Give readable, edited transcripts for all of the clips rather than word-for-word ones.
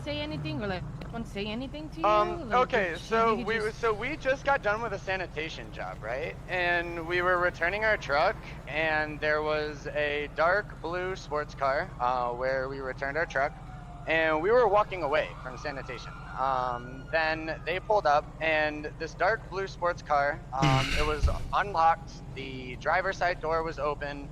say anything, or like someone say anything to you? Okay, so we just got done with a sanitation job, right? And we were returning our truck, and there was a dark blue sports car where we returned our truck, and we were walking away from sanitation. Then they pulled up, and this dark blue sports car, it was unlocked. The driver's side door was open.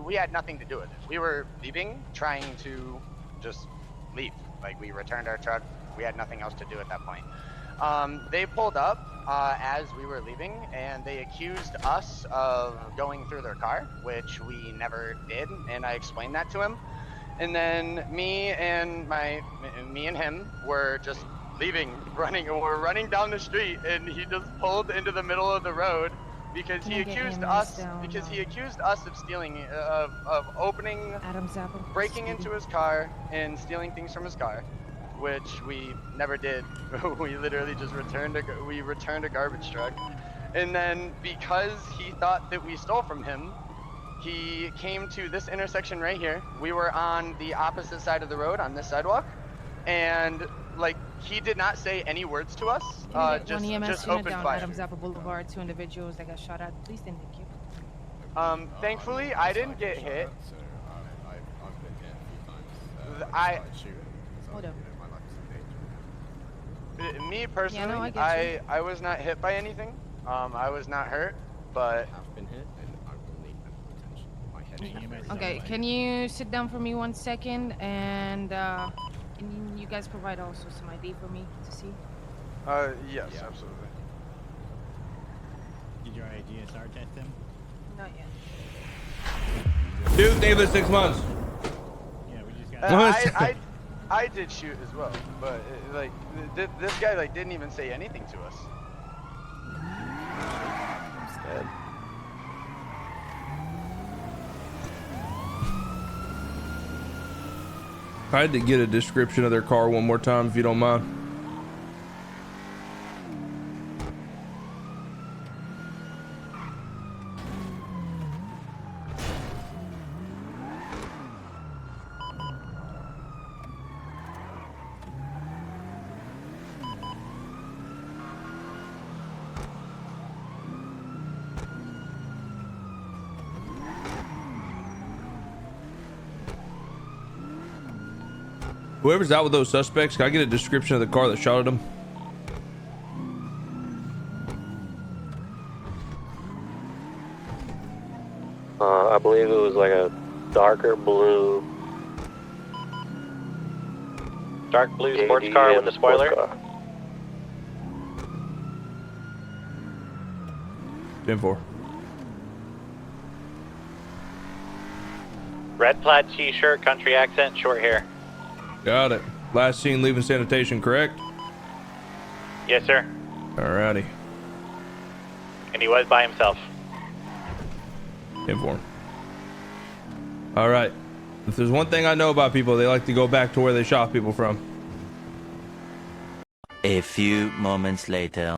We had nothing to do with it. We were leaving, trying to just leave. Like, we returned our truck. We had nothing else to do at that point. They pulled up as we were leaving, and they accused us of going through their car, which we never did, and I explained that to him. And then me and him were just leaving, we're running down the street, and he just pulled into the middle of the road because he accused us of stealing, of opening, breaking into his car and stealing things from his car, which we never did. We literally just returned a garbage truck, and then because he thought that we stole from him, he came to this intersection right here. We were on the opposite side of the road on this sidewalk, and like, he did not say any words to us. Just open fire. Adams Apple Boulevard, 2 individuals that got shot at. Please and thank you. Thankfully, I didn't get hit. Hold up. Me personally, I was not hit by anything. I was not hurt, but. I've been hit, and I will need medical attention. My head is Okay, can you sit down for me 1 second, and can you guys provide also some ID for me to see? Yes, absolutely. Did your IDSR test him? Not yet. Dude, nameless 6 months. Yeah, we just got. I did shoot as well, but like this guy like didn't even say anything to us. I'm scared. I had to get a description of their car one more time, if you don't mind. Whoever's out with those suspects, can I get a description of the car that shot at them? I believe it was like a darker blue. Dark blue sports car with a spoiler. 10-4. Red plaid t-shirt, country accent, short hair. Got it. Last seen leaving sanitation, correct? Yes, sir. Alrighty. And he was by himself. 10-4. Alright. If there's one thing I know about people, they like to go back to where they shot people from. A few moments later.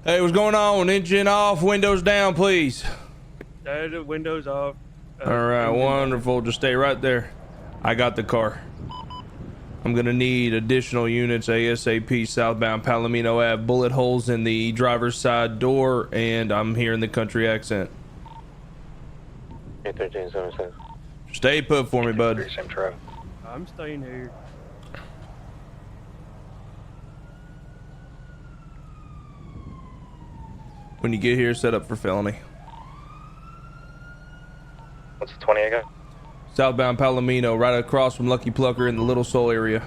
Hey, what's going on? Engine off, windows down, please. The windows off. All right, wonderful. Just stay right there. I got the car. I'm gonna need additional units ASAP. Southbound Palomino Ave. Bullet holes in the driver's side door, and I'm hearing the country accent. 1377. Stay put for me, bud. I'm staying here. When you get here, set up for felony. What's the 20 I got? Southbound Palomino, right across from Lucky Plucker in the Little Soul area.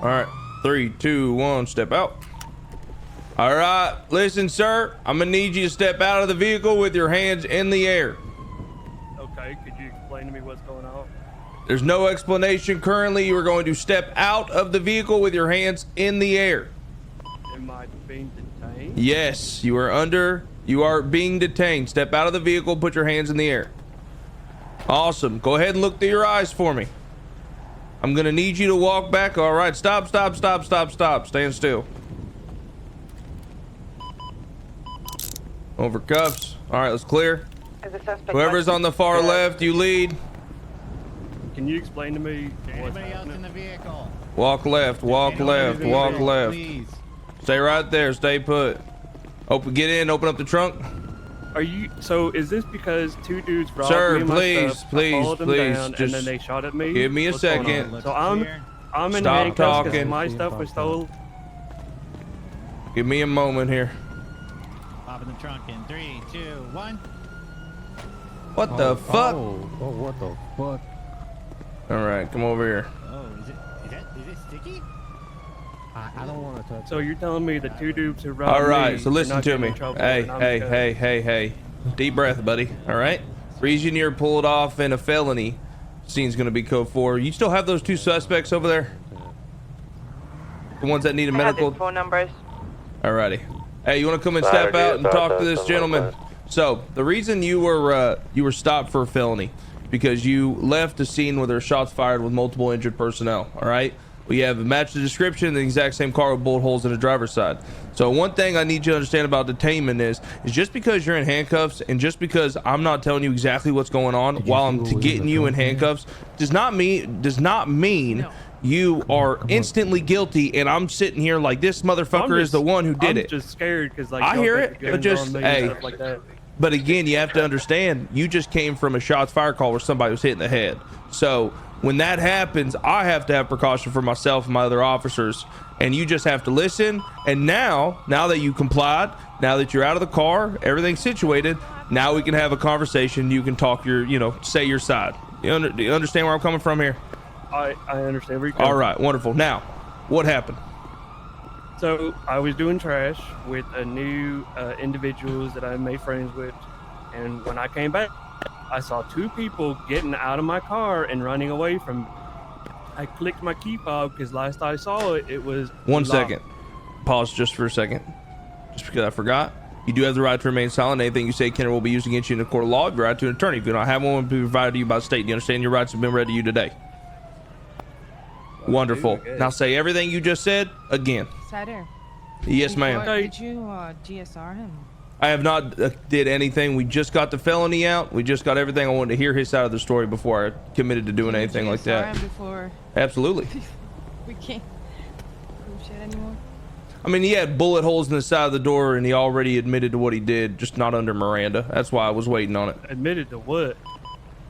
All right, 3, 2, 1, step out. All right, listen, sir. I'm gonna need you to step out of the vehicle with your hands in the air. Okay, could you explain to me what's going on? There's no explanation currently. You are going to step out of the vehicle with your hands in the air. Am I being detained? Yes, you are being detained. Step out of the vehicle, put your hands in the air. Awesome. Go ahead and look through your eyes for me. I'm gonna need you to walk back. All right, stop. Stand still. Over cuffs. All right, let's clear. Whoever's on the far left, you lead. Can you explain to me what's Anybody else in happening? the vehicle? Walk left, walk left, walk left. Please. Stay right there, stay put. Get in, open up the trunk. Are you? So is this because two dudes robbed Sir, me of my please, stuff, I please, followed them please, down, just and then they shot at me? give me a What's going second. on? Let's So clear. I'm in Stop handcuffs because talking. my stuff was stolen. Give me a moment here. Pop in the trunk in 3, 2, 1. What the fuck? what the fuck? All right, come over here. Oh, is it sticky? I don't want to touch So you're telling me the two dudes who robbed All right, me so are listen not to getting me. in trouble, Hey, and I'm hey, good? hey. Deep breath, buddy. All right. Reason you're pulled off in a felony scene's gonna be code 4. You still have those two suspects over there? The ones that need a medical. Phone numbers. Alrighty. Hey, you want to come and step out and talk to this gentleman? So the reason you were stopped for a felony because you left the scene where there were shots fired with multiple injured personnel. All right. We have matched the description, the exact same car with bullet holes in the driver's side. So one thing I need you to understand about detainment is just because you're in handcuffs and just because I'm not telling you exactly what's going on while I'm getting you in handcuffs does not mean you are instantly guilty. And I'm sitting here like this motherfucker is the one who did it. I'm just scared because like I y'all hear got it, the but guns just on me and hey. stuff like that. But again, you have to understand, you just came from a shots fired call where somebody was hit in the head. So when that happens, I have to have precaution for myself and my other officers. And you just have to listen. And now that you complied, now that you're out of the car, everything's situated, now we can have a conversation. You can talk say your side. Do you understand where I'm coming from here? I understand where you're coming All right, wonderful. Now, what happened? So I was doing trash with a new individuals that I made friends with, and when I came back, I saw two people getting out of my car and running away from me. I clicked my key fob because last I saw it, it was One locked. second. Pause just for a second. Just because I forgot. You do have the right to remain silent. Anything you say can or will be used against you in a court of law. You have the right to an attorney. If you don't have one, will be provided to you by the state. Do you understand your rights have been read to you today? Wonderful. Now say everything you just said again. Cider. Yes, ma'am. Did you GSR him? I have not did anything. We just got the felony out. We just got everything. I wanted to hear his side of the story before I committed to doing anything like that. Before Absolutely. we can't prove shit anymore. I mean, he had bullet holes in the side of the door, and he already admitted to what he did, just not under Miranda. That's why I was waiting on it. Admitted to what?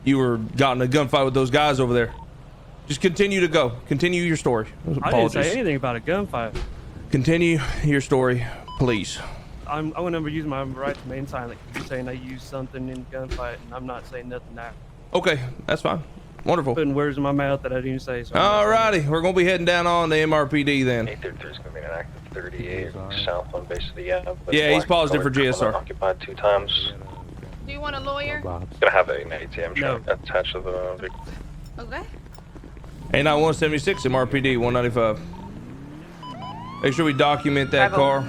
You were got in a gunfight with those guys over there. Just continue to go. Continue your story. I didn't say anything about a gunfight. Continue your story, please. I'm going to use my right to remain silent. You're saying I used something in gunfight, and I'm not saying nothing now. Okay, that's fine. Wonderful. Putting words in my mouth that I didn't say. So Alrighty, we're gonna be heading down on the MRPD then. 833 is going to be an active 38 south on base of the Yeah, he's positive for GSR. Occupied 2 times. Do you want a lawyer? Going to have an ATM truck attached to the vehicle. Okay. A9176 MRPD 195. Make sure we document that car.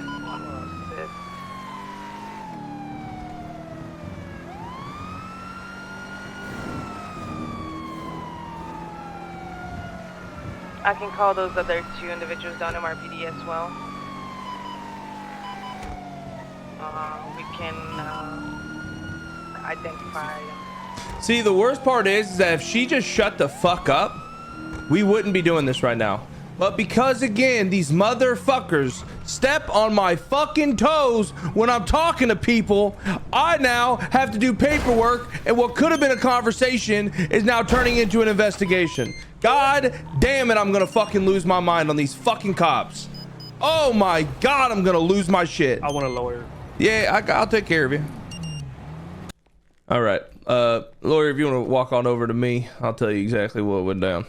I can call those other two individuals down MRPD as well. We can identify them. See, the worst part is that if she just shut the fuck up, we wouldn't be doing this right now. But because, again, these motherfuckers step on my fucking toes when I'm talking to people, I now have to do paperwork, and what could have been a conversation is now turning into an investigation. God damn it, I'm gonna fucking lose my mind on these fucking cops. Oh my God, I'm gonna lose my shit. I want a lawyer. Yeah, I'll take care of you. All right, lawyer, if you want to walk on over to me, I'll tell you exactly what went down.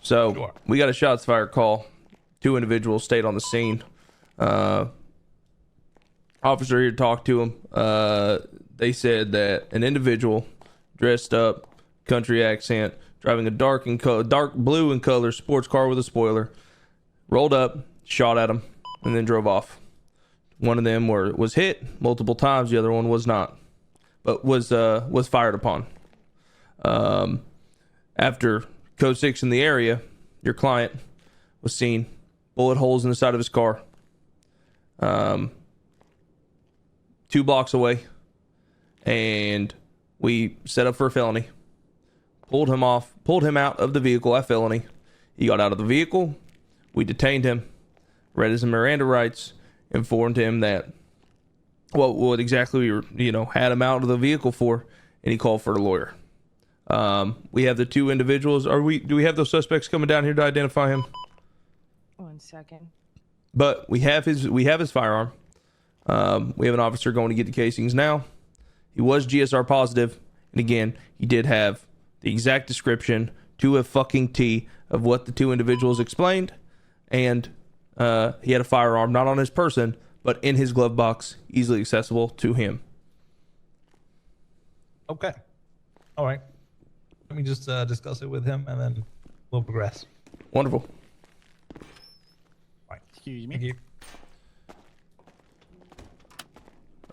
So we got a shots fired call. 2 individuals stayed on the scene. Officer here talked to him. They said that an individual dressed up, country accent, driving a dark blue in color sports car with a spoiler, rolled up, shot at him, and then drove off. One of them was hit multiple times. The other one was not, but was fired upon. After Code 6 in the area, your client was seen, bullet holes in the side of his car, 2 blocks away, and we set up for a felony. Pulled him out of the vehicle at felony. He got out of the vehicle. We detained him, read his Miranda rights, informed him that what exactly we had him out of the vehicle for, and he called for a lawyer. We have the 2 individuals. Do we have those suspects coming down here to identify him? 1 second. But we have his firearm. We have an officer going to get the casings now. He was GSR positive, and again, he did have the exact description to a fucking T of what the 2 individuals explained, and he had a firearm not on his person, but in his glove box, easily accessible to him. Okay. All right. Let me just discuss it with him, and then we'll progress. Wonderful. All right. Excuse me. Thank you.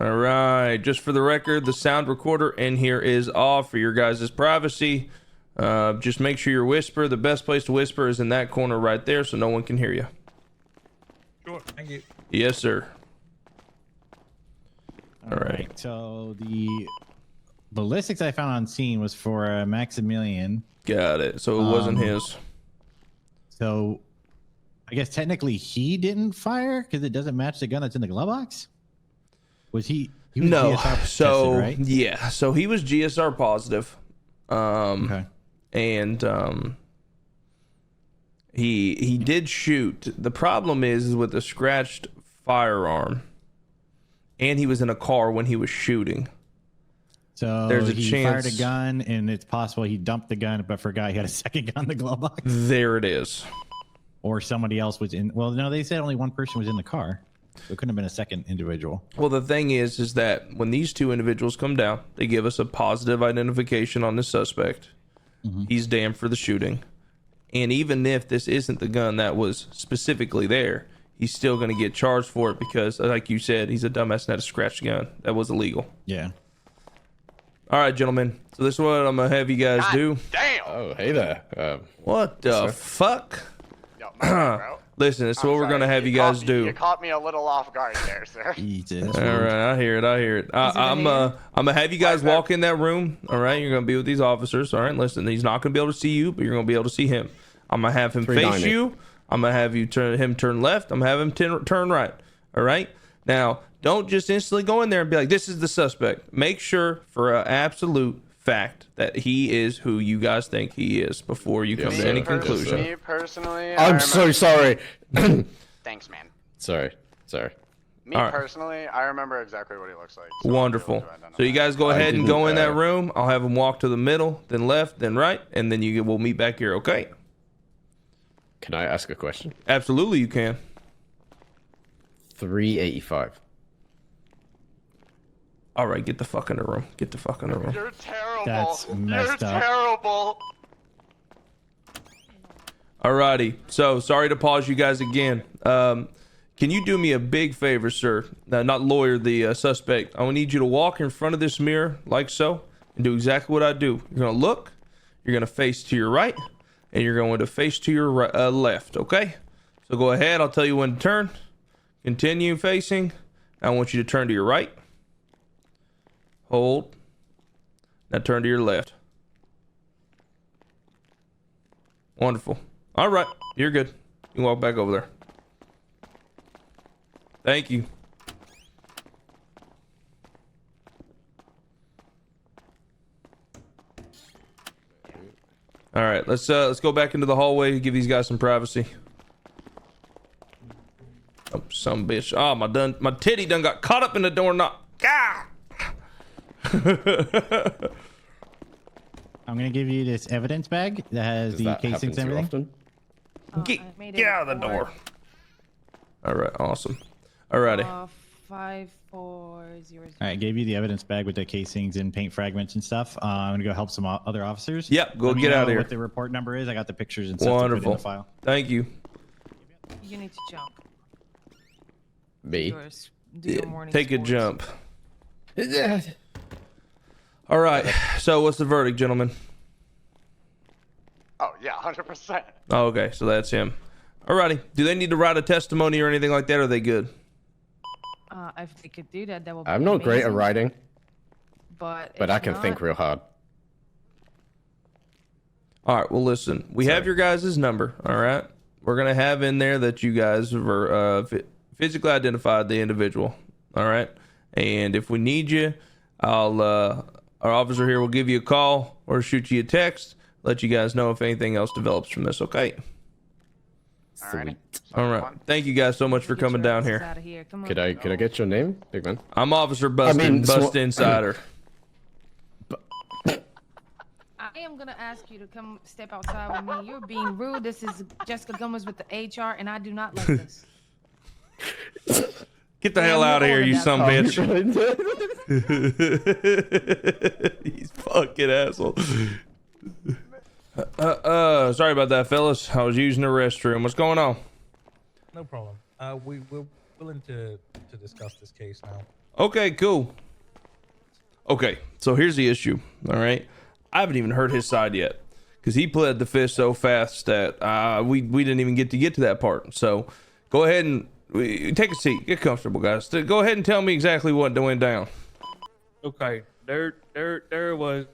All right, just for the record, the sound recorder in here is off for your guys' privacy. Just make sure you whisper. The best place to whisper is in that corner right there, so no one can hear you. Sure. Thank you. Yes, sir. All right. So the ballistics I found on scene was for Maximilian. Got it. So it wasn't his. So I guess technically he didn't fire because it doesn't match the gun that's in the glove box. Was he was no. GSR So tested, right? yeah. So he was GSR positive. Okay. And he did shoot. The problem is with the scratched firearm, and he was in a car when he was shooting. So there's a he chance fired a gun, and it's possible he dumped the gun, but forgot he had a second gun in the glove box. There it is. Or somebody else was in. Well, no, they said only one person was in the car. So it couldn't have been a second individual. Well, the thing is that when these 2 individuals come down, they give us a positive identification on the suspect. Mm-hmm. He's damned for the shooting. And even if this isn't the gun that was specifically there, he's still going to get charged for it because, like you said, he's a dumbass and had a scratched gun. That was illegal. Yeah. All right, gentlemen. So this is what I'm going to have you guys do. Damn. Oh, hey there. What the fuck? Yo, my bad, bro. Listen, this is what we're going to have you guys do. You caught me a little off guard there, sir. Jesus. All right, I hear it. I'm gonna have you guys walk in that room. All right, you're gonna be with these officers. All right, listen, he's not gonna be able to see you, but you're gonna be able to see him. I'm gonna have him face you. I'm gonna have you turn left. I'm gonna have him turn right. All right. Now, don't just instantly go in there and be like, "This is the suspect." Make sure for an absolute fact that he is who you guys think he is before you come to any conclusion. Me personally, I'm so sorry. Thanks, man. Sorry. Me personally, I remember exactly what he looks like. So wonderful. So you guys go ahead and go in that room. I'll have him walk to the middle, then left, then right, and then we'll meet back here. Okay? Can I ask a question? Absolutely, you can. 385. All right, get the fuck in the room. Get the fuck in the room. You're terrible. That's messed up. Terrible. Alrighty. So sorry to pause you guys again. Can you do me a big favor, sir? Not lawyer, the suspect. I will need you to walk in front of this mirror like so and do exactly what I do. You're gonna look. You're gonna face to your right, and you're going to face to your left. Okay? So go ahead. I'll tell you when to turn. Continue facing. I want you to turn to your right. Hold. Now turn to your left. Wonderful. All right. You're good. You can walk back over there. Thank you. All right. Let's go back into the hallway. Give these guys some privacy. Oh, some bitch. Oh, my titty done got caught up in the doorknob. Ah! I'm gonna give you this evidence bag that has the casings and everything. Get out of the door. All right, awesome. Alrighty. 5400. All right, gave you the evidence bag with the casings and paint fragments and stuff. I'm gonna go help some other officers. Yep, go Let me get know out of here. What the report number is? I got the pictures and stuff to put in Wonderful. the file. Thank you. You need to jump. Me? Do your morning Take a sports. jump. All right. So what's the verdict, gentlemen? Oh yeah, 100%. Oh, okay, so that's him. Alrighty. Do they need to write a testimony or anything like that? Or are they good? If they could do that, that would be I'm not great at amazing. writing, But but if I can think not- real hard. All right. Well, listen. We have your guys' number. All right. We're gonna have in there that you guys were physically identified the individual. All right. And if we need you, our officer here will give you a call or shoot you a text. Let you guys know if anything else develops from this. Okay. Alrighty. All right. Thank you guys so much for Get your coming down asses here. outta here. Come on. Could I get your name, big man? I'm Officer Bustin, Bust Insider. I am gonna ask you to come step outside with me. You're being rude. This is Jessica Gomez with the HR, and I do not like this. Get the hell out of here, you that son bitch. He's fucking asshole. Sorry about that, fellas. I was using the restroom. What's going on? No problem. We're willing to discuss this case now. Okay, cool. Okay, so here's the issue. All right, I haven't even heard his side yet because he pled the fifth so fast that we didn't even get to that part. So go ahead and take a seat. Get comfortable, guys. Go ahead and tell me exactly what went down. Okay, there was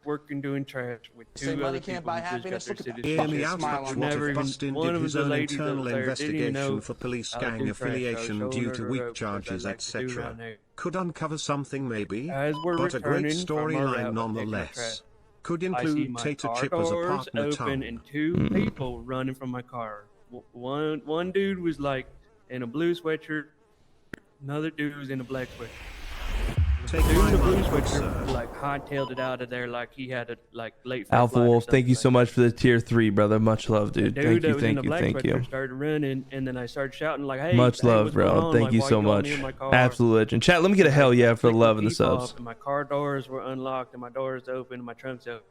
working doing trash with two other people who just got their citizenship. Hear me out. Never What if even- Bustin one did of his the own ladies that internal was there didn't even know investigation for police how to gang do trash. I was affiliation showing due her to the weak ropes, charges, what I like to do etc.? around there. Could uncover something maybe, As we're but a great returning from our route, storyline taking our nonetheless. trash, Could I see include my Tater car Chip as a doors partner open tongue. and two people running from my car. One dude was like in a blue sweatshirt. Another dude was in a black sweatshirt. Take Dude in my the blue word, good sweatshirt sir. like hightailed it out of there like he had a like late for Alpha flight or Wolf, thank something you like so that. much for the tier 3, brother. Much love, dude. Dude Thank that you, was in thank the you, black thank sweatshirt you. started running, and then I started shouting like, "Hey, Much hey, love, what's going bro. on? Thank Like, you why so going much. near my car?" Absolute legend. Chat, let me get a hell yeah for the love and the Keep off, subs. and my car doors were unlocked, and my doors open, and my trunk's open.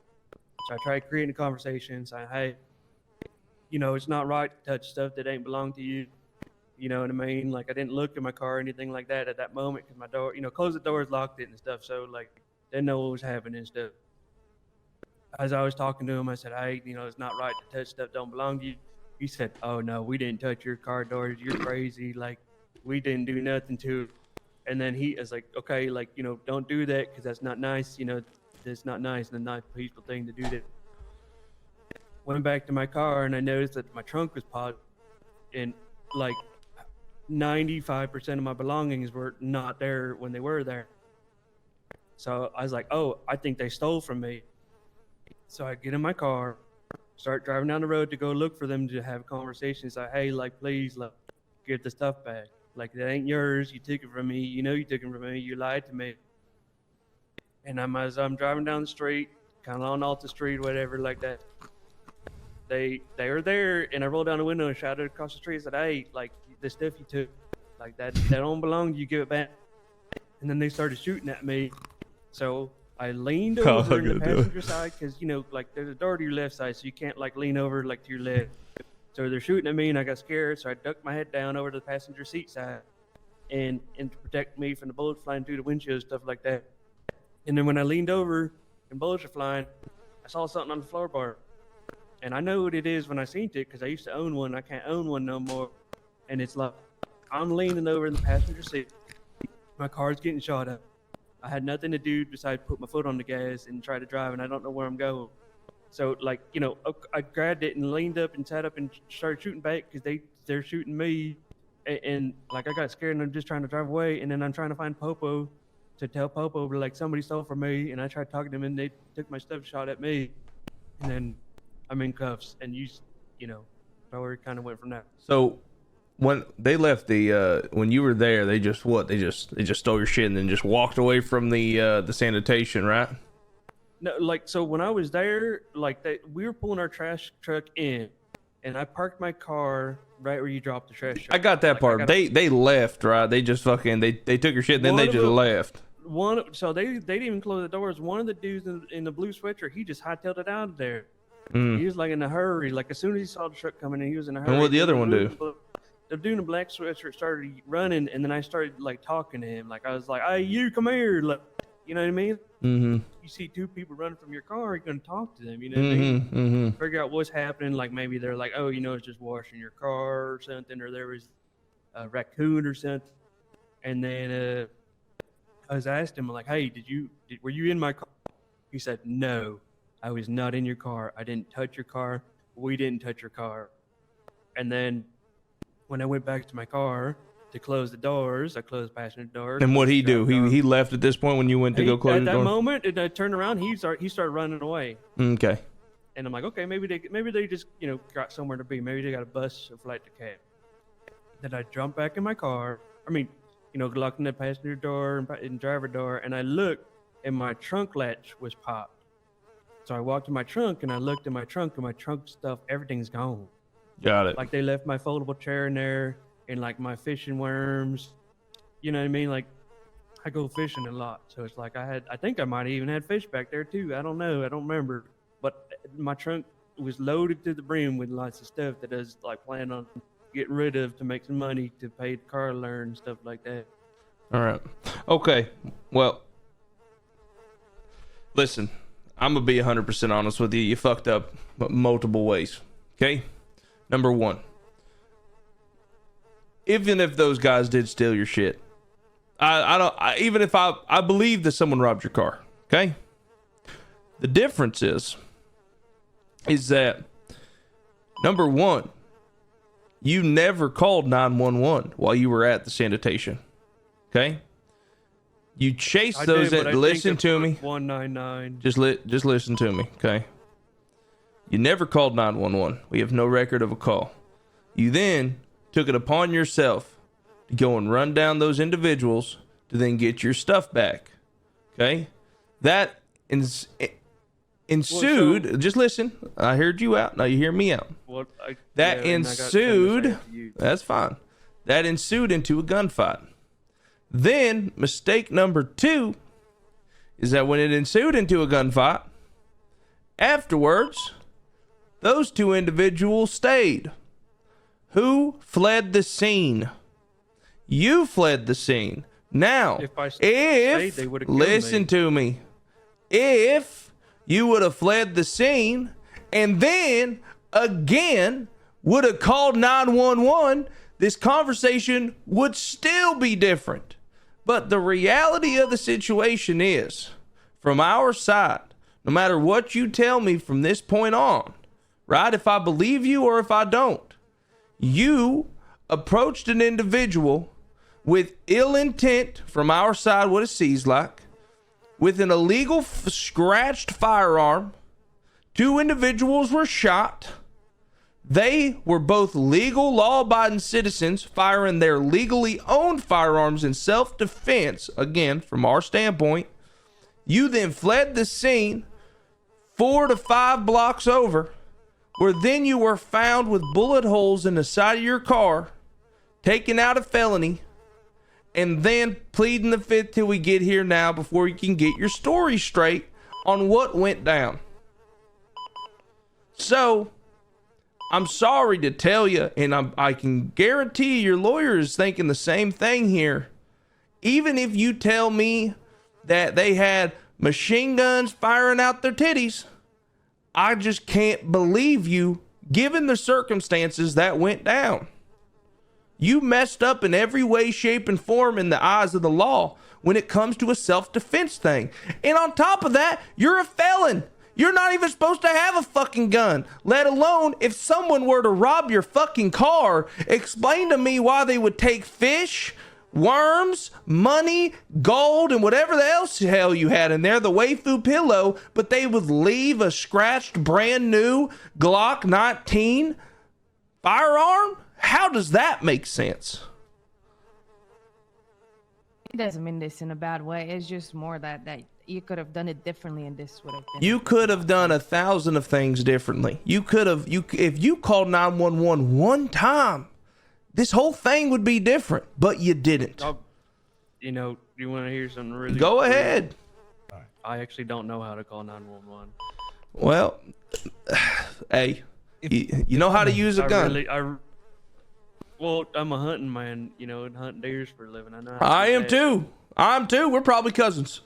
So I tried creating a conversation, saying, "Hey, you know, it's not right to touch stuff that ain't belong to you." You know what I mean? Like, I didn't look at my car or anything like that at that moment because my door, you know, closed the doors, locked it and stuff. So, like, didn't know what was happening and stuff. As I was talking to him, I said, "Hey, you know, it's not right to touch stuff that don't belong to you." He said, "Oh, no, we didn't touch your car doors. You're crazy. Like, we didn't do nothing to it." And then he was like, "Okay, like, you know, don't do that because that's not nice. You know, that's not nice and a not peaceful thing to do that." Went back to my car and I noticed that my trunk was paused and like 95% of my belongings were not there when they were there. So I was like, "Oh, I think they stole from me." So I get in my car, start driving down the road to go look for them to have conversations. Like, "Hey, like, please, like, get the stuff back. Like, that ain't yours. You took it from me. You know you took it from me. You lied to me." And as I'm driving down the street, kind of on Alta Street, whatever, like that, they were there, and I rolled down the window and shouted across the street and said, "Hey, like, the stuff you took, like, that don't belong to you. Give it back." And then they started shooting at me. So I leaned over in the passenger side because, you know, like, there's a door to your left side, so you can't, like, lean over, like, to your left. So they're shooting at me, and I got scared, so I ducked my head down over to the passenger seat side and to protect me from the bullets flying through the windshield, stuff like that. And then when I leaned over and bullets were flying, I saw something on the floorboard. And I know what it is when I seen it because I used to own one. I can't own one no more. And it's like, I'm leaning over in the passenger seat. My car's getting shot up. I had nothing to do besides put my foot on the gas and try to drive, and I don't know where I'm going. So, like, you know, I grabbed it and leaned up and sat up and started shooting back because they're shooting me. And, like, I got scared and I'm just trying to drive away. And then I'm trying to find Popo to tell Popo, like, somebody stole from me. And I tried talking to them and they took my stuff, shot at me. And then I'm in cuffs. And you know, where it kind of went from there. So when they left when you were there, they just stole your shit and then just walked away from the sanitation, right? No, like, so when I was there, like, we were pulling our trash truck in, and I parked my car right where you dropped the trash truck. I got that part. They left, right? They just fucking they took your shit, and then they just left. So they didn't even close the doors. One of the dudes in the blue sweatshirt, he just hightailed it out of there. He was like in a hurry. Like as soon as he saw the truck coming in, he was in a hurry. And what did the other one do? The dude in the black sweatshirt started running, and then I started like talking to him. Like I was like, "Hey, you come here!" Like, you know what I mean? Mm-hmm. You see two people running from your car, you're gonna talk to them. You know what I mean? Mm-hmm. Figure out what's happening. Like maybe they're like, "Oh, you know, it's just washing your car or something," or there was a raccoon or something. And then I was asking him like, "Hey, were you in my car?" He said, "No, I was not in your car. I didn't touch your car. We didn't touch your car." And then when I went back to my car to close the doors, I closed the passenger door. And what'd he do? He left at this point when you went to go close the door? At that moment, and I turned around, he started running away. Okay. And I'm like, okay, maybe they just got somewhere to be. Maybe they got a bus or flight to catch. Then I jumped back in my car. I mean, locking the passenger door and driver door, and I looked, and my trunk latch was popped. So I walked to my trunk, and I looked in my trunk, and my trunk stuff, everything's gone. Got it. Like they left my foldable chair in there, and like my fishing worms. You know what I mean? Like I go fishing a lot, so it's like I think I might have even had fish back there too. I don't know. I don't remember. But my trunk was loaded to the brim with lots of stuff that I was like planning on getting rid of to make some money to pay the car loan and stuff like that. All right. Okay. Well, listen, I'm going to be 100% honest with you. You fucked up multiple ways. Okay? Number one, even if those guys did steal your shit, even if I believe that someone robbed your car. Okay? The difference is that number one, you never called 911 while you were at the sanitation. Okay? You chased those that listen to me. 199. Just listen to me, okay? You never called 911. We have no record of a call. You then took it upon yourself to go and run down those individuals to then get your stuff back. Okay? That ensued, just listen. I heard you out. Now you hear me out. That's fine. That ensued into a gunfight. Then, mistake number two is that when it ensued into a gunfight, afterwards, those two individuals stayed. Who fled the scene? You fled the scene. Now, listen to me. If you would have fled the scene and then again would have called 911, this conversation would still be different. But the reality of the situation is, from our side, no matter what you tell me from this point on, right? If I believe you or if I don't, you approached an individual with ill intent from our side, what it seems like, with an illegal scratched firearm. Two individuals were shot. They were both legal, law-abiding citizens firing their legally owned firearms in self-defense, again, from our standpoint. You then fled the scene 4 to 5 blocks over, where then you were found with bullet holes in the side of your car, taken out of felony, and then pleading the fifth till we get here now before you can get your story straight on what went down. So, I'm sorry to tell you, and I can guarantee your lawyer is thinking the same thing here. Even if you tell me that they had machine guns firing out their titties, I just can't believe you, given the circumstances that went down. You messed up in every way, shape, and form in the eyes of the law when it comes to a self-defense thing. And on top of that, you're a felon. You're not even supposed to have a fucking gun, let alone if someone were to rob your fucking car. Explain to me why they would take fish, worms, money, gold, and whatever else the hell you had in there, the waifu pillow, but they would leave a scratched brand new Glock 19 firearm? How does that make sense? doesn't mean this in a bad way. It's just more that you could have done it differently, and this would have been. You could have done 1,000 of things differently. You could have. If you called 911 one time, this whole thing would be different. But you didn't. You know, you want to hear something really? Go ahead. I actually don't know how to call 911. Well, hey, you know how to use a gun. Well, I'm a hunting man, you know, and hunt deers for a living. I know. I am too. I'm too. We're probably cousins.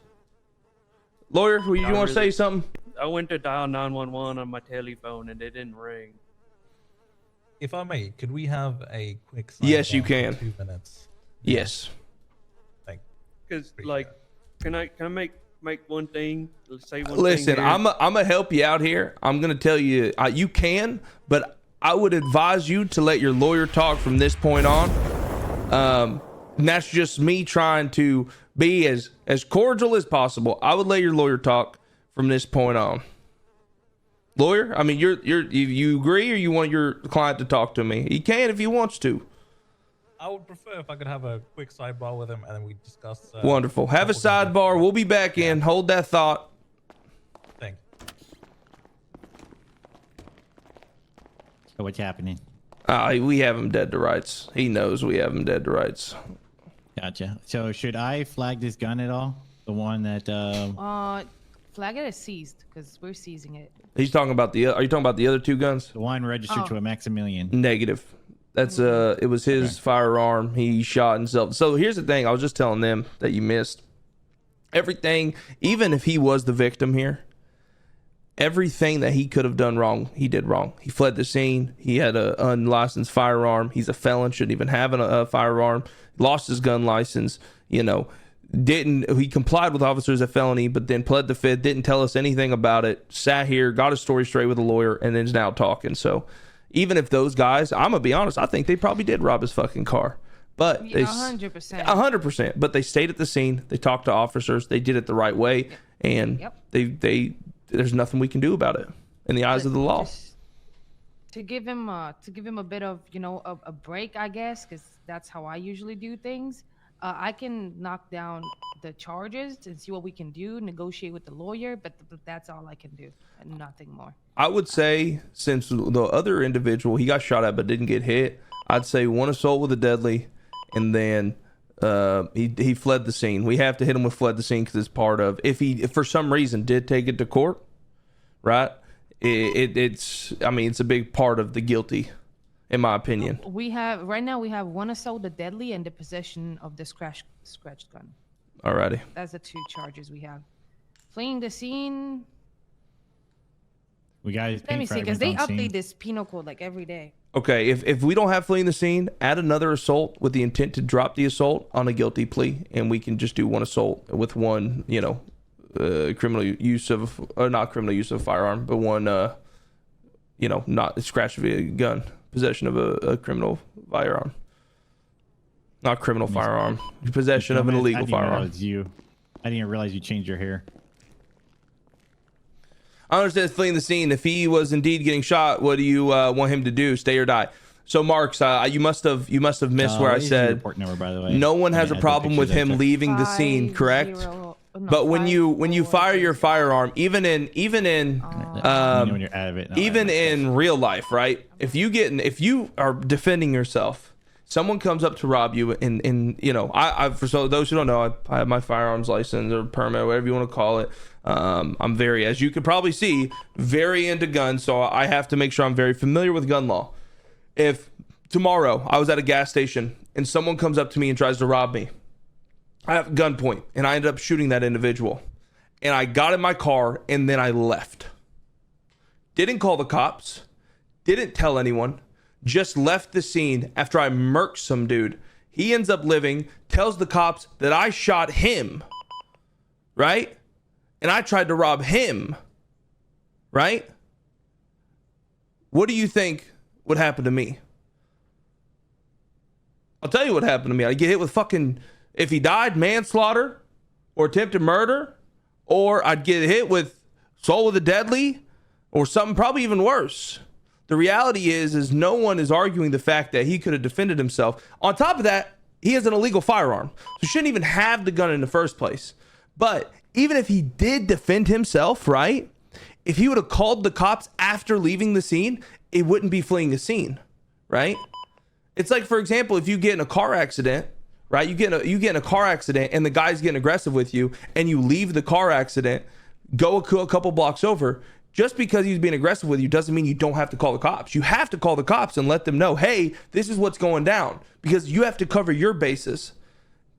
Lawyer, you want to say something? I went to dial 911 on my telephone and it didn't ring. If I may, could we have a quick? Yes, you can. 2 minutes. Yes. Because, like, can I make one thing? Say one Listen, thing. I'm gonna help you out here. I'm gonna tell you, you can, but I would advise you to let your lawyer talk from this point on. And that's just me trying to be as cordial as possible. I would let your lawyer talk from this point on. Lawyer, I mean, you agree, or you want your client to talk to me? He can if he wants to. I would prefer if I could have a quick sidebar with him and then we discuss. Wonderful. Have a sidebar. We'll be back in. Hold that thought. Thank So what's happening? We have him dead to rights. He knows we have him dead to rights. Gotcha. So should I flag this gun at all? The one that flag it as seized because we're seizing it. He's talking about are you talking about the other 2 guns? The one registered to a Maximilian. Negative. That's it was his firearm. He shot himself. So here's the thing. I was just telling them that you missed everything. Even if he was the victim here, everything that he could have done wrong, he did wrong. He fled the scene. He had an unlicensed firearm. He's a felon. Shouldn't even have a firearm. Lost his gun license. You know, he complied with officers at Felony, but then pled the fifth. Didn't tell us anything about it. Sat here, got his story straight with a lawyer, and then is now talking. So. Even if those guys, I'm gonna be honest, I think they probably did rob his fucking car. But 100%. 100%. But they stayed at the scene. They talked to officers. They did it the right way, and there's nothing we can do about it in the eyes of the law. To give him a bit of a break, I guess, because that's how I usually do things. I can knock down the charges and see what we can do, negotiate with the lawyer, but that's all I can do and nothing more. I would say, since the other individual, he got shot at but didn't get hit, I'd say 1 assault with a deadly, and then he fled the scene. We have to hit him with fled the scene because it's part of, if he for some reason did take it to court, right? It's a big part of the guilty, in my opinion. Right now we have 1 assault with a deadly and the possession of the scratched gun. Alrighty. That's the 2 charges we have. Fleeing the scene. We got. Let me see, because they update this penal code like every day. Okay, if we don't have fleeing the scene, add another assault with the intent to drop the assault on a guilty plea, and we can just do 1 assault with 1, criminal use of, or not criminal use of a firearm, but 1, not scratched via gun, possession of a criminal firearm. Not criminal firearm, possession of an illegal firearm. I didn't even realize you changed your hair. I understand fleeing the scene. If he was indeed getting shot, what do you want him to do? Stay or die? So, Marks, you must have missed where I said number, by the way. No one has a problem with him leaving the scene, correct? But when you fire your firearm, even in when you're out of it, even in real life, right? If you are defending yourself, someone comes up to rob you, and for those who don't know, I have my firearms license or permit, whatever you want to call it. I'm very, as you can probably see, very into guns, so I have to make sure I'm very familiar with gun law. If tomorrow I was at a gas station and someone comes up to me and tries to rob me, I have gunpoint, and I ended up shooting that individual, and I got in my car and then I left. Didn't call the cops, didn't tell anyone, just left the scene after I murked some dude. He ends up living, tells the cops that I shot him, right? And I tried to rob him, right? What do you think would happen to me? I'll tell you what happened to me. I'd get hit with fucking, if he died, manslaughter or attempted murder, or I'd get hit with assault with a deadly or something probably even worse. The reality is no one is arguing the fact that he could have defended himself. On top of that, he has an illegal firearm, so he shouldn't even have the gun in the first place. But even if he did defend himself, right? If he would have called the cops after leaving the scene, it wouldn't be fleeing the scene, right? It's like, for example, if you get in a car accident, right? You get in a car accident and the guy's getting aggressive with you, and you leave the car accident, go a couple blocks over. Just because he's being aggressive with you doesn't mean you don't have to call the cops. You have to call the cops and let them know, hey, this is what's going down, because you have to cover your bases.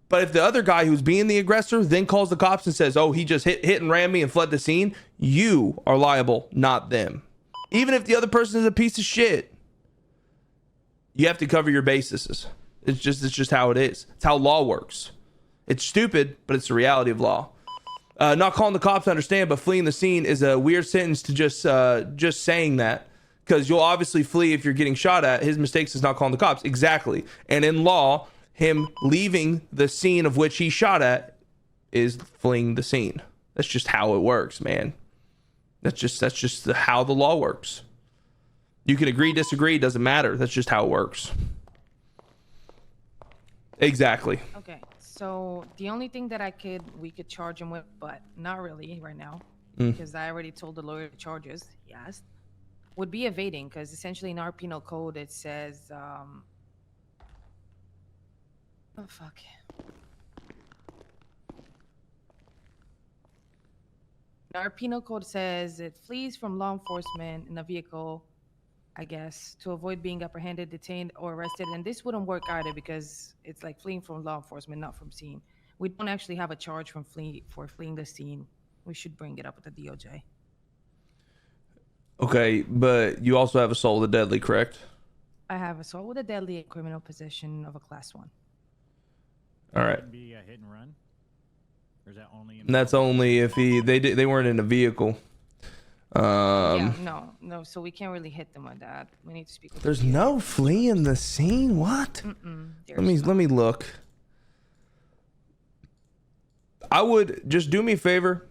But if the other guy who's being the aggressor then calls the cops and says, oh, he just hit and ran me and fled the scene, you are liable, not them. Even if the other person is a piece of shit, you have to cover your bases. It's just how it is. It's how law works. It's stupid, but it's the reality of law. Not calling the cops, I understand, but fleeing the scene is a weird sentence to just saying that, because you'll obviously flee if you're getting shot at. His mistakes is not calling the cops. Exactly. And in law, him leaving the scene of which he shot at is fleeing the scene. That's just how it works, man. That's just how the law works. You can agree, disagree, doesn't matter. That's just how it works. Exactly. Okay. So the only thing that we could charge him with, but not really right now, Mm. because I already told the lawyer the charges, yes, would be evading, because essentially in our penal code it says, oh fuck. Our penal code says it flees from law enforcement in a vehicle, I guess, to avoid being apprehended, detained, or arrested. And this wouldn't work either, because it's like fleeing from law enforcement, not from scene. We don't actually have a charge for fleeing the scene. We should bring it up with the DOJ. Okay, but you also have assault with a deadly, correct? I have assault with a deadly and criminal possession of a class 1. All right. Be a hit and run? Or is that only? And that's only if they weren't in a vehicle. Yeah, no. So we can't really hit them with that. We need to speak with There's the DOJ. no fleeing the scene. What? Let me look. I would just do me a favor.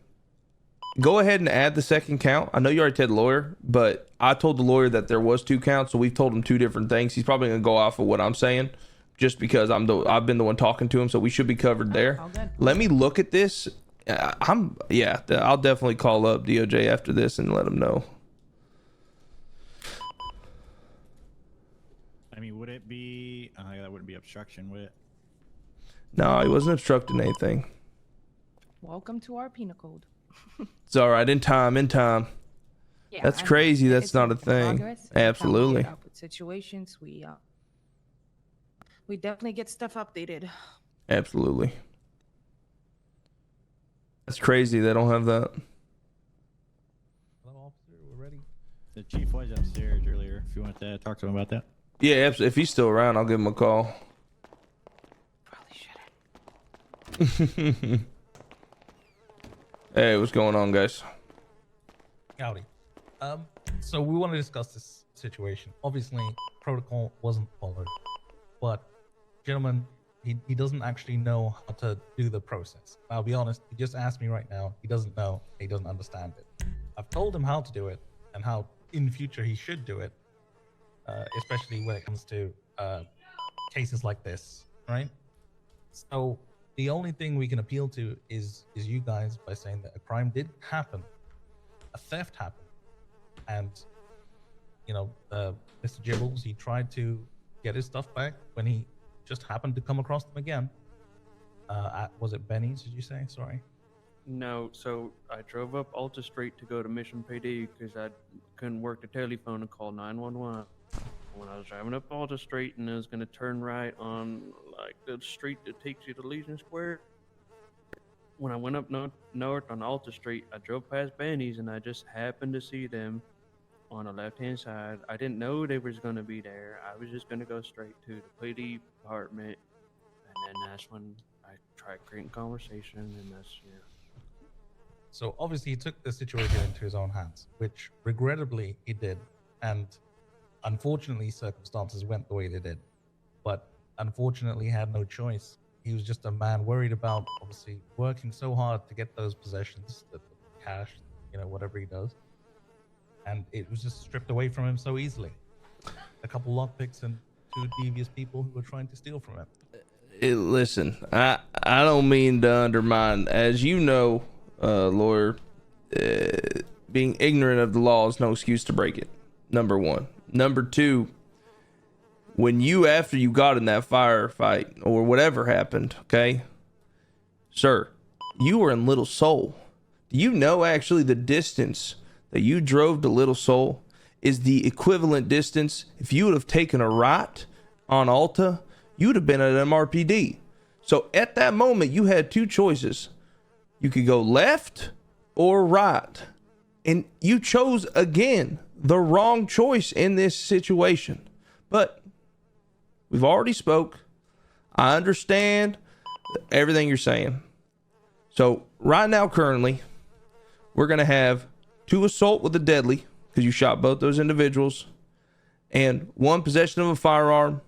Go ahead and add the second count. I know you already told the lawyer, but I told the lawyer that there was 2 counts, so we've told him 2 different things. He's probably gonna go off of what I'm saying, just because I've been the one talking to him, so we should be covered there. Let me look at this. I'll definitely call up DOJ after this and let them know. I mean, would it be? That wouldn't be obstruction, would it? No, he wasn't obstructing anything. Welcome to our penal code. It's all right. In time. Yeah, That's crazy. That's it's not a in thing. progress. Absolutely. Every time we get up with situations, we definitely get stuff updated. Absolutely. That's crazy. They don't have that. Hello, officer. We're ready. The chief was upstairs earlier. If you want to talk to him about that. Yeah, if he's still around, I'll give him a call. Probably shouldn't. Hey, what's going on, guys? Howdy. So we want to discuss this situation. Obviously, protocol wasn't followed, but gentlemen, he doesn't actually know how to do the process. I'll be honest, he just asked me right now. He doesn't know. He doesn't understand it. I've told him how to do it and how in future he should do it, especially when it comes to cases like this, right? So the only thing we can appeal to is you guys by saying that a crime did happen, a theft happened, and Mr. Gibbles, he tried to get his stuff back when he just happened to come across them again. Was it Benny's? Did you say? Sorry. No, so I drove up Alta Street to go to Mission PD because I couldn't work the telephone and call 911. When I was driving up Alta Street and I was going to turn right on like the street that takes you to Legion Square, when I went up north on Alta Street, I drove past Benny's and I just happened to see them on the left-hand side. I didn't know they was going to be there. I was just going to go straight to the PD department, and then that's when I tried creating conversation, and that's, yeah. So obviously he took the situation into his own hands, which regrettably he did, and unfortunately circumstances went the way they did. But unfortunately he had no choice. He was just a man worried about obviously working so hard to get those possessions, the cash, whatever he does. And it was just stripped away from him so easily. A couple lockpicks and 2 devious people who were trying to steal from him. listen, I don't mean to undermine. As you know, lawyer, being ignorant of the law is no excuse to break it. Number one. Number two, when after you got in that firefight or whatever happened, okay, sir, you were in Little Seoul. Do you know actually the distance that you drove to Little Seoul is the equivalent distance if you would have taken a right on Alta, you would have been at MRPD. So at that moment, you had two choices. You could go left or right. And you chose, again, the wrong choice in this situation. But we've already spoke. I understand everything you're saying. So right now, currently, we're going to have 2 assault with a deadly, because you shot both those individuals, and 1 possession of a firearm,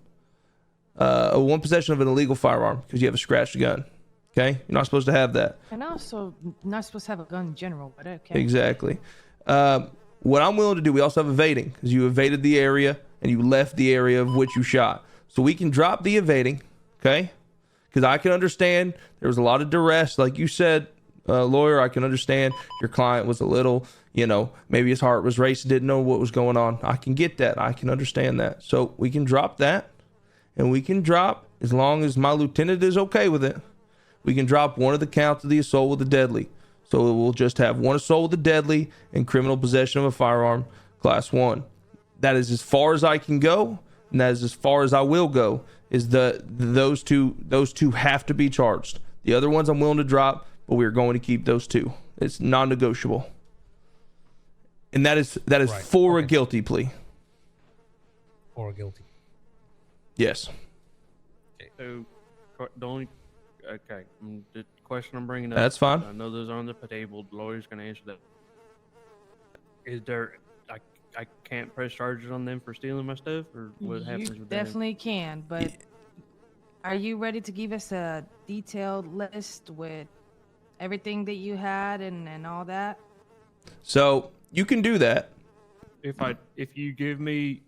1 possession of an illegal firearm, because you have a scratched gun. Okay? You're not supposed to have that. And also, not supposed to have a gun in general, but okay. Exactly. What I'm willing to do, we also have evading, because you evaded the area, and you left the area of which you shot. So we can drop the evading, okay? Because I can understand there was a lot of duress, like you said, lawyer. I can understand your client was a little, maybe his heart was racing, didn't know what was going on. I can get that. I can understand that. So we can drop that, and we can drop, as long as my lieutenant is okay with it, we can drop 1 of the counts of the assault with a deadly. So we'll just have 1 assault with a deadly and criminal possession of a firearm, class 1. That is as far as I can go, and that is as far as I will go. Is those two have to be charged. The other ones I'm willing to drop, but we're going to keep those 2. It's non-negotiable. And that is right. For a guilty plea. For a guilty. Yes. Okay. So the question I'm bringing up. That's fine. I know those are on the table. The lawyer's going to answer that. Is there? I can't press charges on them for stealing my stuff, or what happens with that? You definitely can, but are you ready to give us a detailed list with everything that you had and all that? So you can do that. If you give me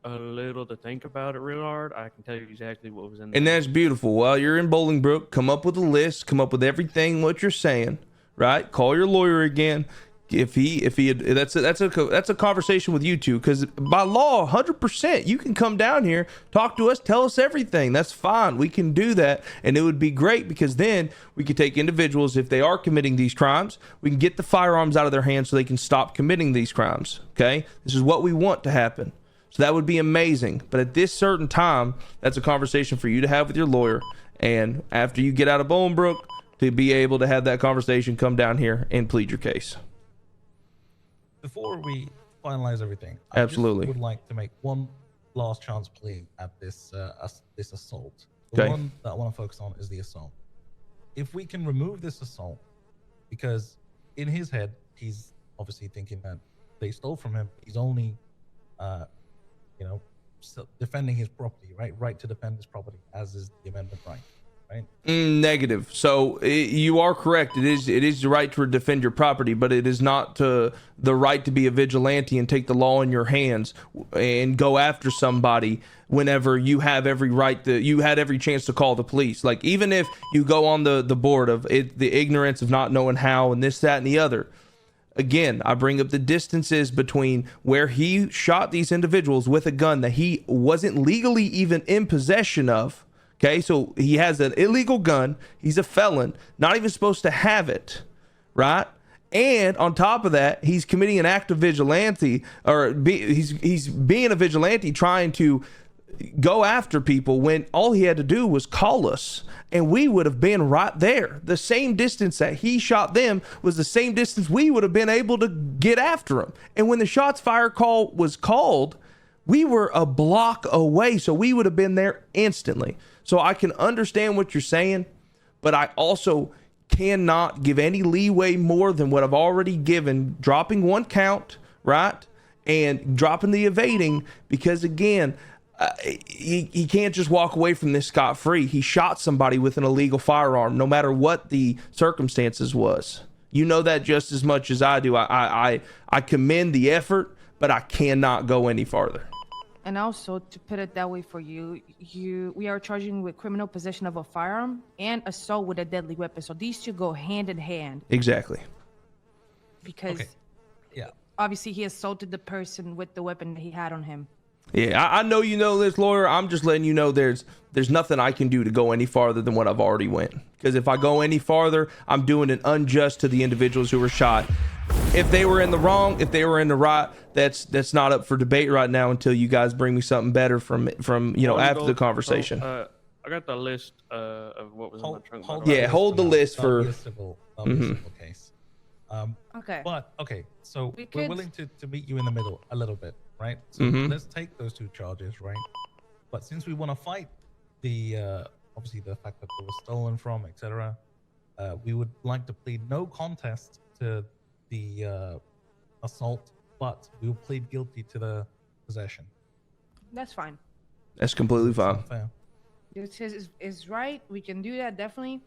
a little to think about it real hard, I can tell you exactly what was in there. And that's beautiful. While you're in Bolingbrook, come up with a list, come up with everything what you're saying, right? Call your lawyer again. If he that's a conversation with you two, because by law 100% you can come down here, talk to us, tell us everything. That's fine. We can do that, and it would be great, because then we could take individuals, if they are committing these crimes, we can get the firearms out of their hands so they can stop committing these crimes. Okay, this is what we want to happen. So that would be amazing. But at this certain time, that's a conversation for you to have with your lawyer, and after you get out of Bolingbrook, to be able to have that conversation, come down here and plead your case. Before we finalize everything, absolutely, I would like to make one last chance plea at this assault. Okay. The one that I want to focus on is the assault. If we can remove this assault, because in his head, he's obviously thinking that they stole from him. He's only, defending his property, right to defend his property, as is the amendment right. Right? Negative. So you are correct. It is the right to defend your property, but it is not the right to be a vigilante and take the law in your hands and go after somebody whenever you have every right you had every chance to call the police. Like, even if you go on the board of it, the ignorance of not knowing how and this, that, and the other. Again, I bring up the distances between where he shot these individuals with a gun that he wasn't legally even in possession of. Okay, so he has an illegal gun. He's a felon, not even supposed to have it, right? And on top of that, he's committing an act of vigilante, he's being a vigilante, trying to go after people when all he had to do was call us, and we would have been right there. The same distance that he shot them was the same distance we would have been able to get after him. And when the shots fire call was called, we were a block away, so we would have been there instantly. So I can understand what you're saying, but I also cannot give any leeway more than what I've already given, dropping 1 count, right? And dropping the evading, because again, he can't just walk away from this scot-free. He shot somebody with an illegal firearm, no matter what the circumstances was. You know that just as much as I do. I commend the effort, but I cannot go any farther. And also, to put it that way for you, we are charging with criminal possession of a firearm and assault with a deadly weapon. So these two go hand in hand. Exactly. Because yeah, obviously he assaulted the person with the weapon that he had on him. Yeah, I know you know this, lawyer. I'm just letting you know there's nothing I can do to go any farther than what I've already went. Because if I go any farther, I'm doing an unjust to the individuals who were shot. If they were in the wrong, if they were in the right, that's not up for debate right now until you guys bring me something better from after the conversation. I got the list of what was in my trunk. Hold the list for a civil case. Okay. But okay, so we're willing to meet you in the middle a little bit, right? So let's take those 2 charges, right? But since we want to fight the obviously the fact that it was stolen from, etc., we would like to plead no contest to the assault, but we will plead guilty to the possession. That's fine. That's completely fine. Fair. This is right. We can do that, definitely.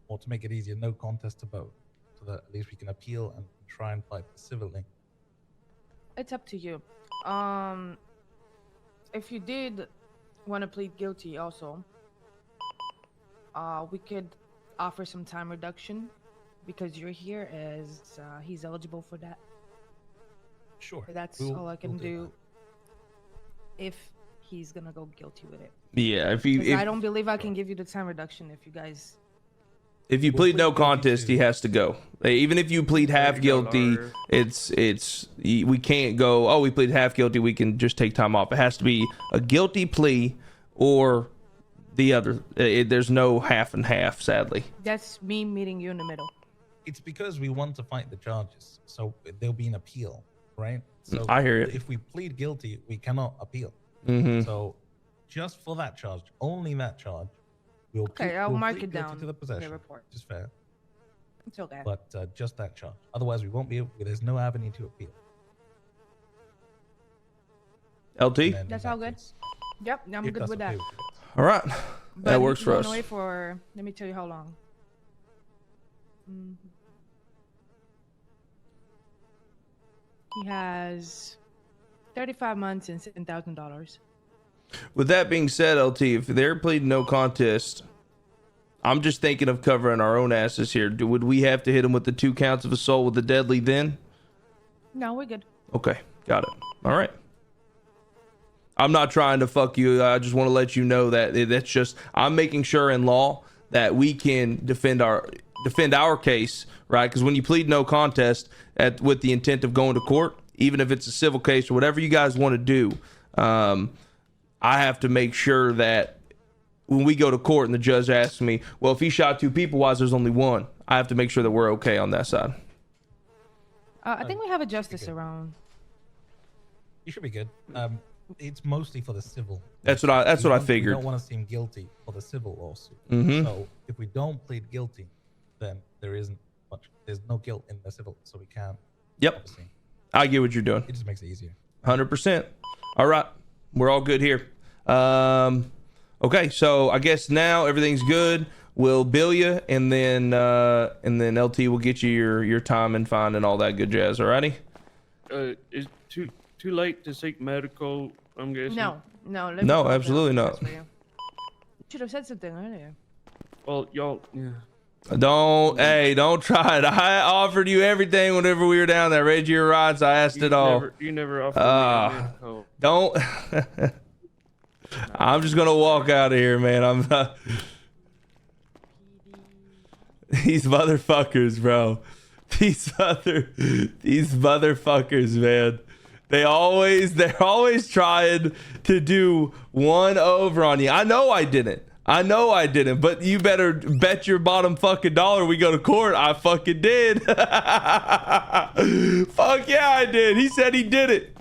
Or to make it easier, no contest to both, so that at least we can appeal and try and fight civilly. It's up to you. If you did want to plead guilty also, we could offer some time reduction because you're here as he's eligible for that. Sure. That's all I can do if he's gonna go guilty with it. Yeah, if I don't believe I can give you the time reduction if you guys... If you plead no contest, he has to go. Even if you plead half guilty, we can't go, oh, we plead half guilty, we can just take time off. It has to be a guilty plea or the other. There's no half and half, sadly. That's me meeting you in the middle. It's because we want to fight the charges, so there'll be an appeal, right? So I hear you. If we plead guilty, we cannot appeal. So just for that charge, only that charge, I'll mark it down to the possession. report. Which is fair. It's okay. But just that charge. Otherwise, we won't be able. There's no avenue to appeal. LT. That's all good. Yep, I'm good with that. All right, that works for us. Away for, let me tell you how long. He has 35 months and $7,000. With that being said, LT, if they're pleading no contest, I'm just thinking of covering our own asses here. Would we have to hit him with the 2 counts of assault with the deadly then? No, we're good. Okay, got it. All right. I'm not trying to fuck you. I just want to let you know that that's just, I'm making sure in law that we can defend our case, right? Because when you plead no contest with the intent of going to court, even if it's a civil case or whatever you guys want to do, I have to make sure that when we go to court and the judge asks me, well, if he shot 2 people, why is there's only 1? I have to make sure that we're okay on that side. I think we have a justice around. You should be good. It's mostly for the civil. That's what I figured. We don't want to seem guilty for the civil lawsuit. So if we don't plead guilty, then there's no guilt in the civil, so we can't. Yep. Obviously. I get what you're doing. It just makes it easier. 100%. All right. We're all good here. Okay, so I guess now everything's good. We'll bill you, and then LT will get you your time and fine and all that good jazz. Alrighty? Is too late to seek medical? I'm guessing. No, absolutely not. You should have said something earlier. Well, y'all. Yeah. Don't try it. I offered you everything whenever we were down there. Read your rights. I asked it all. You never offered me. Don't. I'm just gonna walk out of here, man. I'm these motherfuckers, bro. These motherfuckers, man. They're always trying to do one over on you. I know I didn't, but you better bet your bottom fucking dollar we go to court. I fucking did. Fuck yeah, I did. He said he did it.